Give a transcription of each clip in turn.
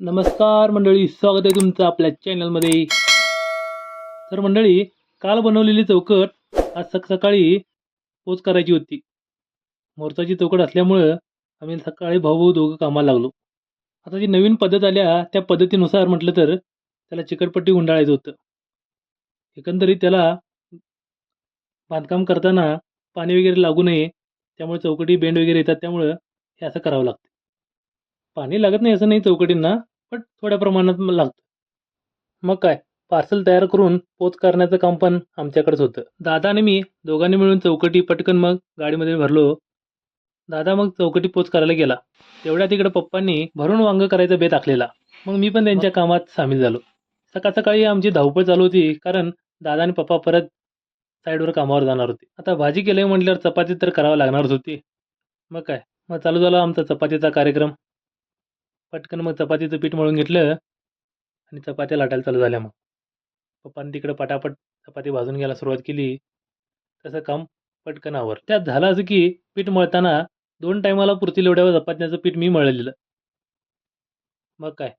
नमस्कार मंडळी, स्वागत आहे तुमचं आपल्या चॅनलमध्ये. तर मंडळी, काल बनवलेली चौकट आज सकाळी पोच करायची होती. मोर्चाची चौकट असल्यामुळं आम्ही सकाळी भाऊ दोघं कामाला लागलो. आता जी नवीन पद्धत आल्या त्या पद्धतीनुसार म्हटलं तर त्याला चिकटपट्टी गुंडाळायचं होतं. एकंदरीत त्याला बांधकाम करताना पाणी वगैरे लागू नये, त्यामुळे चौकटी बेंड वगैरे येतात, त्यामुळं हे असं करावं लागतं. पाणी लागत नाही असं नाही चौकटींना, पण थोड्या प्रमाणात लागतं. मग काय, पार्सल तयार करून पोच करण्याचं काम पण आमच्याकडेच होतं. दादा आणि मी दोघांनी मिळून चौकटी पटकन मग गाडीमध्ये भरलो. दादा मग चौकटी पोच करायला गेला. तेवढ्या तिकडे पप्पांनी भरून वांग करायचा बेत आखलेला. मग मी पण त्यांच्या कामात सामील झालो. सकाळ सकाळी आमची धावपळ चालू होती, कारण दादा आणि पप्पा परत साईडवर कामावर जाणार होते. आता भाजी केलंय म्हटल्यावर चपाती तर करावं लागणारच होती. मग काय, मग चालू झाला आमचा चपातीचा कार्यक्रम. पटकन मग चपातीचं पीठ मळून घेतलं आणि चपात्या लाटायला चालू झाल्या. मग पप्पांनी तिकडे पटापट चपाती भाजून घ्यायला सुरुवात केली. तसं काम पटकन आवर. त्यात झालं असं की पीठ मळताना 2 टायमाला पुरतील एवढ्या चपात्याचं पीठ मी मळलेलं. मग काय,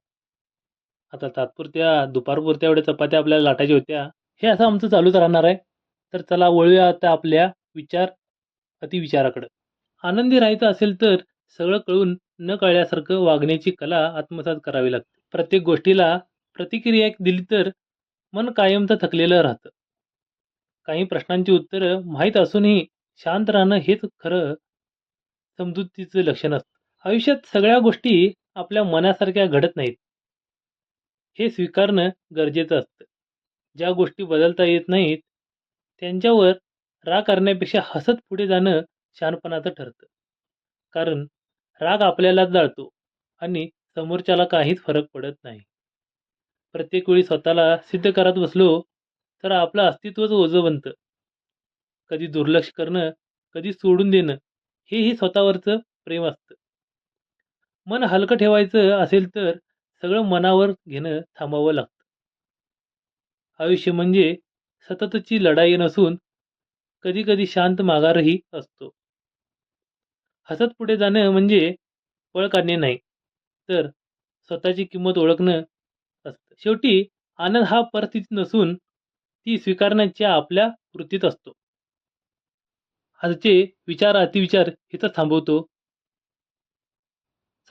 आता तात्पुरत्या दुपारपुरत्या एवढ्या चपात्या आपल्याला लाटायच्या होत्या. हे असं आमचं चालूच राहणार आहे. तर चला वळूया आता आपल्या अतिविचाराकडं. आनंदी राहायचं असेल तर सगळं कळून न कळल्यासारखं वागण्याची कला आत्मसात करावी लागते. प्रत्येक गोष्टीला प्रतिक्रिया दिली तर मन कायमचं थकलेलं राहतं. काही प्रश्नांची उत्तरं माहीत असूनही शांत राहणं हेच खरं समजुतीचं लक्षण असतं. आयुष्यात सगळ्या गोष्टी आपल्या मनासारख्या घडत नाहीत, हे स्वीकारणं गरजेचं असतं. ज्या गोष्टी बदलता येत नाहीत, त्यांच्यावर राग करण्यापेक्षा हसत पुढे जाणं शहाणपणाचं ठरतं. कारण राग आपल्यालाच जाळतो आणि समोरच्याला काहीच फरक पडत नाही. प्रत्येक वेळी स्वतःला सिद्ध करत बसलो तर आपलं अस्तित्वच ओझं बनतं. कधी दुर्लक्ष करणं, कधी सोडून देणं, हेही स्वतःवरचं प्रेम असतं. मन हलकं ठेवायचं असेल तर सगळं मनावर घेणं थांबवावं लागतं. आयुष्य म्हणजे सततची लढाई नसून कधी कधी शांत माघारही असतो. हसत पुढे जाणं म्हणजे पळ काढणे नाही, तर स्वतःची किंमत ओळखणं असतं. शेवटी आनंद हा परिस्थितीत नसून ती स्वीकारण्याच्या आपल्या कृतीत असतो. आजचे विचार अतिविचार इथं थांबवतो.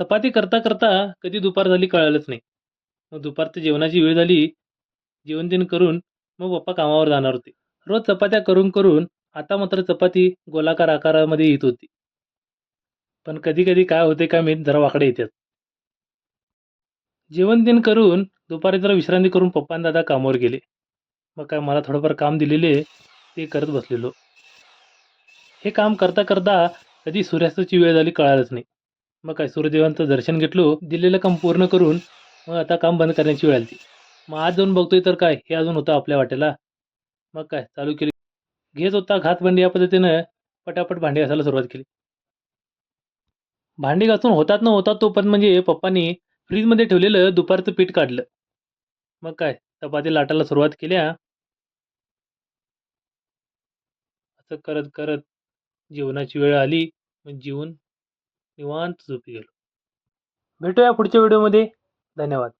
चपाती करता करता कधी दुपार झाली कळालंच नाही. मग दुपारच्या जेवणाची वेळ झाली. जेवण तेन करून मग पप्पा कामावर जाणार होते. रोज चपात्या करून करून आता मात्र चपाती गोलाकार आकारामध्ये येत होती. पण कधी कधी काय होते काय माहीत, जरा वाकडे येतात. जेवण तेन करून दुपारी जरा विश्रांती करून पप्पा आणि दादा कामावर गेले. मग काय, मला थोडंफार काम दिलेले ते करत बसलेलो. हे काम करता करता कधी सूर्यास्ताची वेळ झाली कळालंच नाही. मग काय, सूर्यदेवांचं दर्शन घेतलो, दिलेलं काम पूर्ण करून मग आता काम बंद करण्याची वेळ आली. मग आज जाऊन बघतोय तर काय, हे अजून होतं आपल्या वाटेला. मग काय चालू केली. घेत होता घासभांडी या पद्धतीनं पटापट भांडी घासायला सुरुवात केली. भांडी घासून होतात न होतात तोपर्यंत म्हणजे पप्पांनी फ्रीजमध्ये ठेवलेलं दुपारचं पीठ काढलं. मग काय, चपाती लाटायला सुरुवात केल्या. असं करत करत जेवणाची वेळ आली. मग जेवून निवांत झोपी गेलो. भेटूया पुढच्या व्हिडिओमध्ये. धन्यवाद.